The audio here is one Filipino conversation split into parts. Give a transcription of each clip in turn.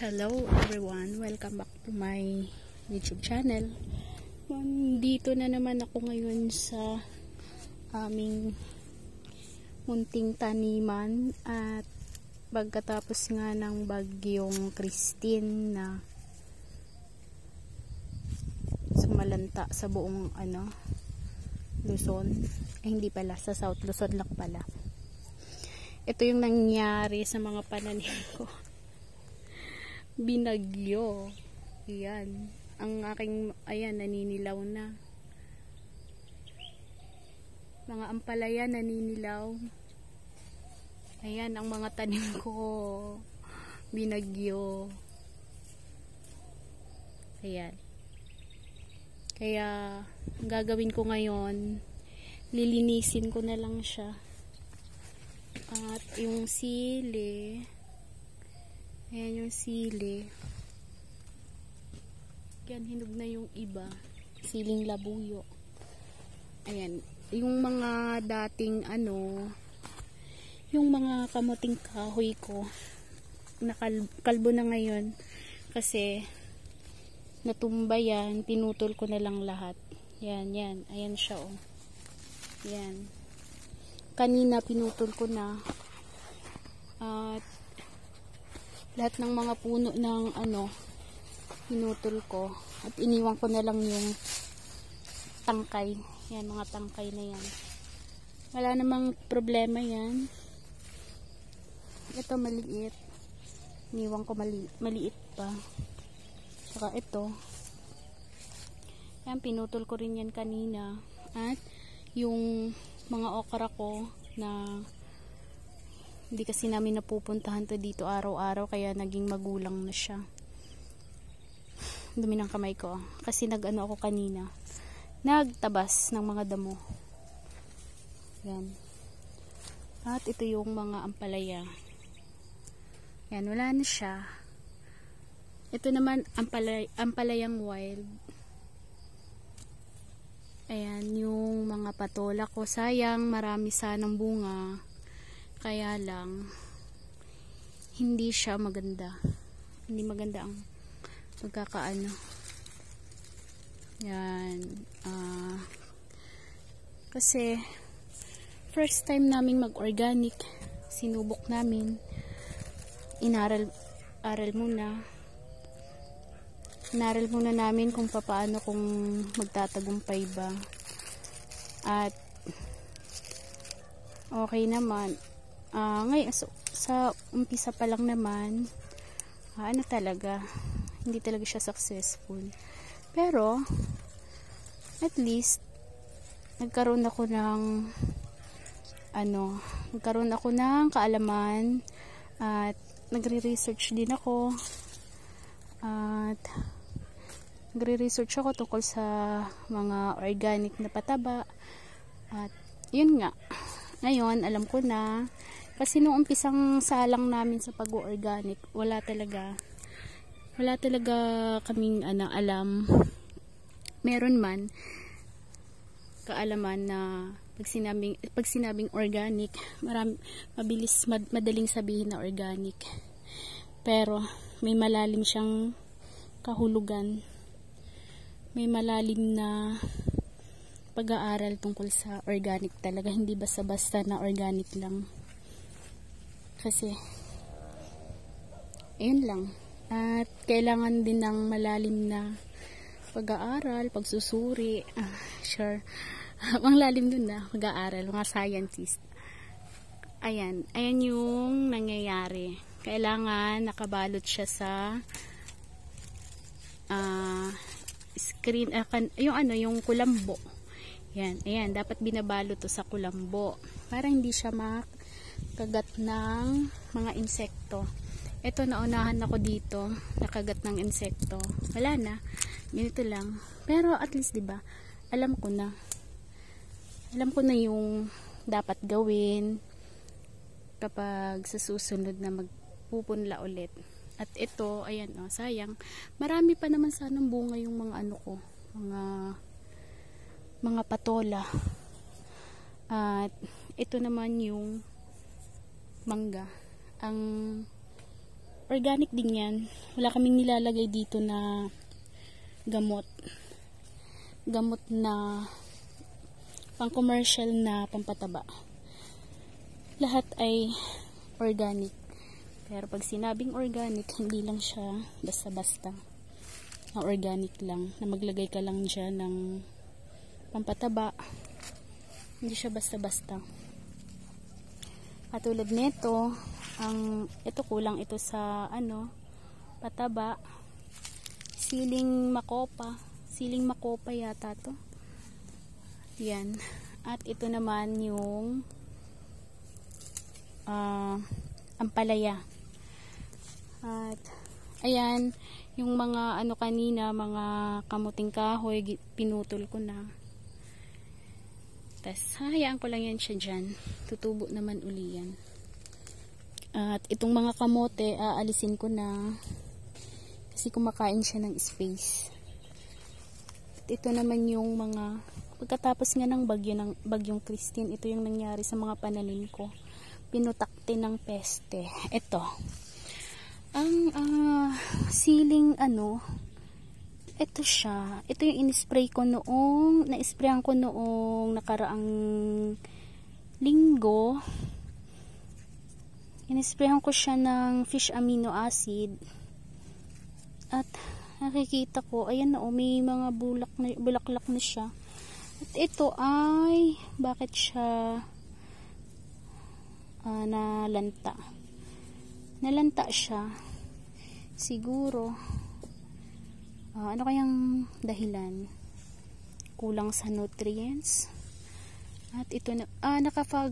Hello everyone, welcome back to my YouTube channel. Dito na naman ako ngayon sa aming munting taniman at pagkatapos nga ng bagyong Christine na sumalanta sa buong Luzon. Hindi pala, sa South Luzon lang pala. Ito yung nangyari sa mga pananim ko. Binagyo. Ayan. Ang aking, naninilaw na. Mga ampalaya naninilaw. Ayan, ang mga tanim ko. Binagyo. Ayan. Kaya, ang gagawin ko ngayon, lilinisin ko na lang siya. At yung sili, ayan yung sili. Yan, hinog na yung iba. Siling labuyo. Ayan. Yung mga dating yung mga kamuting kahoy ko, nakalbo na ngayon. Kasi, natumba yan. Pinutol ko na lang lahat. Yan, yan. Ayan siya, oh. Yan. Kanina, pinutol ko na. At, lahat ng mga puno ng pinutol ko at iniwan ko na lang yung tangkay. Yan, mga tangkay na yan. Wala namang problema yan. Ito maliit. Iniwan ko maliit pa. Saka ito. Yan, pinutol ko rin yan kanina. At yung mga okra ko na hindi kasi namin napupuntahan to dito araw-araw kaya naging magulang na siya. Dumi ng kamay ko kasi ako kanina, nagtabas ng mga damo. Yan. At ito yung mga ampalaya. Yan, wala na siya. Ito naman ampalayang wild. Ayan yung mga patola ko. Sayang, marami sanang bunga, kaya lang hindi siya maganda. Hindi maganda ang pagkakaano. Yan. Kasi first time namin mag-organic. Sinubok namin. Inaral muna. Inaral muna namin kung paano, kung magtatagumpay ba. At okay naman. Ngayon, sa umpisa pa lang naman, talaga, hindi talaga siya successful. Pero, at least, nagkaroon ako ng kaalaman, at nagre-research din ako, at nagre-research ako tungkol sa mga organic na pataba, at yun nga, ngayon, alam ko na, kasi nung umpisang salang namin sa pag-organic, wala talaga kaming alam. Meron man kaalaman na pag sinabing organic, madaling sabihin na organic. Pero may malalim siyang kahulugan. May malalim na pag-aaral tungkol sa organic talaga, hindi basta-basta na organic lang. Kasi ayun lang. At kailangan din ng malalim na pag-aaral, pagsusuri. Sure. Ang lalim dun na pag-aaral, mga scientist. Ayan yung nangyayari. Kailangan nakabalot siya sa screen, yung kulambo. Ayan, dapat binabalot to sa kulambo para hindi siya makagat ng mga insekto. Ito, naunahan ako dito, nakagat ng insekto. Wala na, ganito lang. Pero at least, diba, alam ko na yung dapat gawin kapag sa susunod na magpupunla ulit. At ito, ayan, sayang, marami pa naman sanang bunga yung mga mga patola. At ito naman yung mangga. Ang organic din yan. Wala kaming nilalagay dito na gamot na pang commercial na pampataba. Lahat ay organic. Pero pag sinabing organic, hindi lang siya basta-basta na organic lang, na maglagay ka lang dyan ng pampataba. Hindi siya basta-basta. Katulad nito, ito kulang ito sa pataba. Siling makopa yata to. Yan. At ito naman yung ampalaya. At ayan, yung mga kanina, mga kamuting kahoy, pinutol ko na. Tas hayaan ko lang yan siya dyan. Tutubo naman uli yan. At itong mga kamote, aalisin ko na. Kasi kumakain siya ng space. At ito naman yung mga, pagkatapos nga ng bagyong Christine, ito yung nangyari sa mga pananim ko. Pinutakte ng peste. Ito. Ang siling ito siya. Ito yung in-spray ko noong, na-sprayan ko noong nakaraang linggo. In-sprayan ko siya ng fish amino acid. At nakikita ko, ayan na may mga bulaklak na siya. At ito ay, bakit siya nalanta? Nalanta siya. Siguro, ano kayang dahilan? Kulang sa nutrients. At ito na,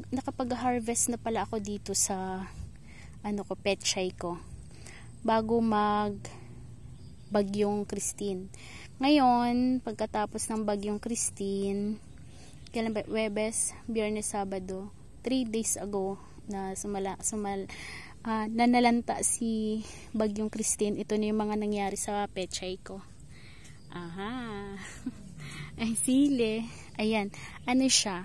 nakapag-harvest na pala ako dito sa pechay ko. Bago bagyong Christine. Ngayon, pagkatapos ng bagyong Christine, kailan ba? Webes, Biyernes, Sabado, 3 days ago na nalanta si bagyong Christine. Ito na yung mga nangyari sa pechay ko. Aha. Ay, sili. Ayan. Ano siya?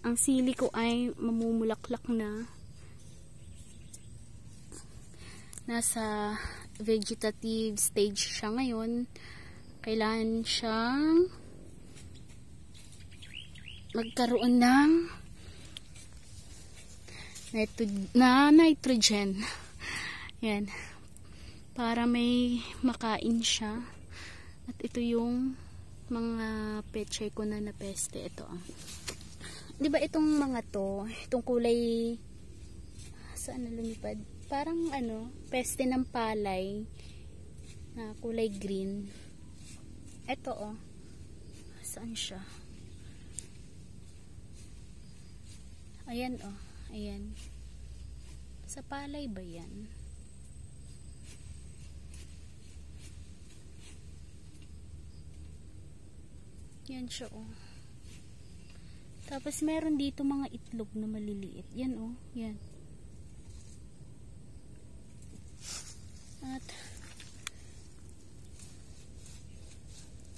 Ang sili ko ay mamumulaklak na. Nasa vegetative stage siya ngayon. Kailangan siyang magkaroon ng nitrogen. Yan. Para may makain siya. At ito yung mga pechay ko na napeste. Ito. Diba itong mga to, itong kulay, saan na lumipad? Parang peste ng palay na kulay green. Ito saan siya? Ayan ayan. Sa palay ba yan? Yan siya Tapos meron dito mga itlog na maliliit. Yan yan. At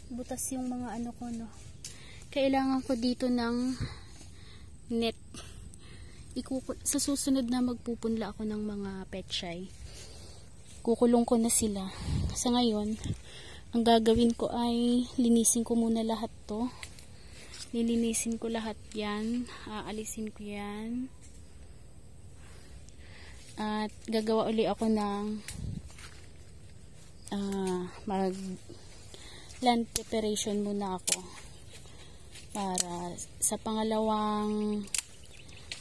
butas yung mga ko Kailangan ko dito ng net. Sa susunod na magpupunla ako ng mga pechay. Kukulong ko na sila. Sa ngayon, ang gagawin ko ay linisin ko muna lahat to. Lilinisin ko lahat yan. Aalisin ko yan. At gagawa uli ako ng mag land preparation muna ako para sa pangalawang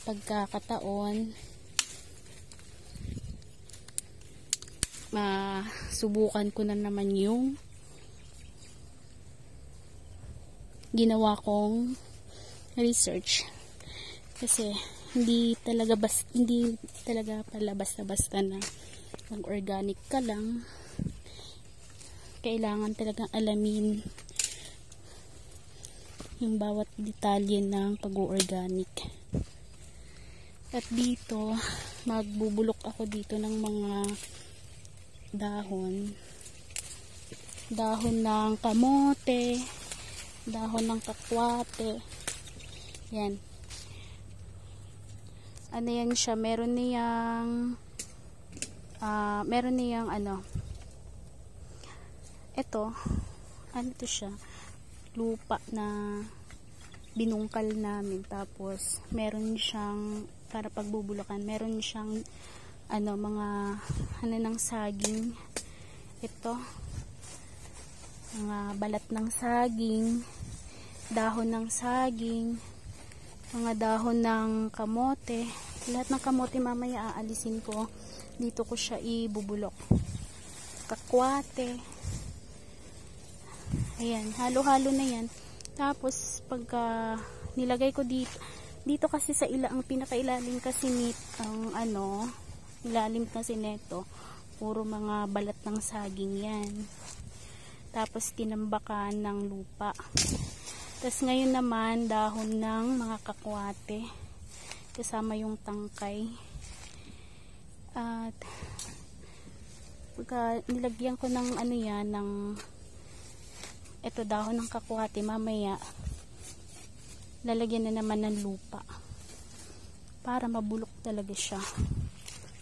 pagkakataon subukan ko na naman yung ginawa kong research, kasi hindi talaga pala basta-basta na mag-organic ka lang. Kailangan talagang alamin yung bawat detalye ng pag-organic. At dito, magbubulok ako dito ng mga dahon ng kamote, dahon ng kakwate. Yan. ano yan siya, meron niyang ano, eto, ano to siya, lupa na binungkal namin, tapos meron siyang, para pagbubulakan, meron siyang ano, mga ano ng saging, ito, mga balat ng saging, dahon ng saging, mga dahon ng kamote. Lahat ng kamote mamaya aalisin ko, dito ko siya ibubulok. Kakwate, ayan, halo-halo na yan. Tapos pagka nilagay ko dito kasi sa ang pinakailalim kasi ang ano, ilalim kasi neto, puro mga balat ng saging yan. Tapos tinambakan ng lupa. Tapos ngayon naman dahon ng mga kakwate kasama yung tangkay. At pagka nilagyan ko ng ano yan, ng ito dahon ng kakwate, mamaya lalagyan na naman ng lupa para mabulok talaga siya.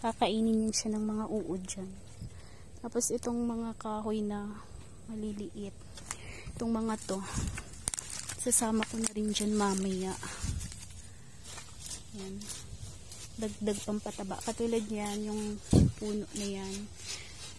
Kakainin yun siya ng mga uod dyan. Tapos itong mga kahoy na maliliit, itong mga to, sasama ko na rin dyan mamaya. Yan, dagdag pampataba. Katulad yan, yung puno na yan,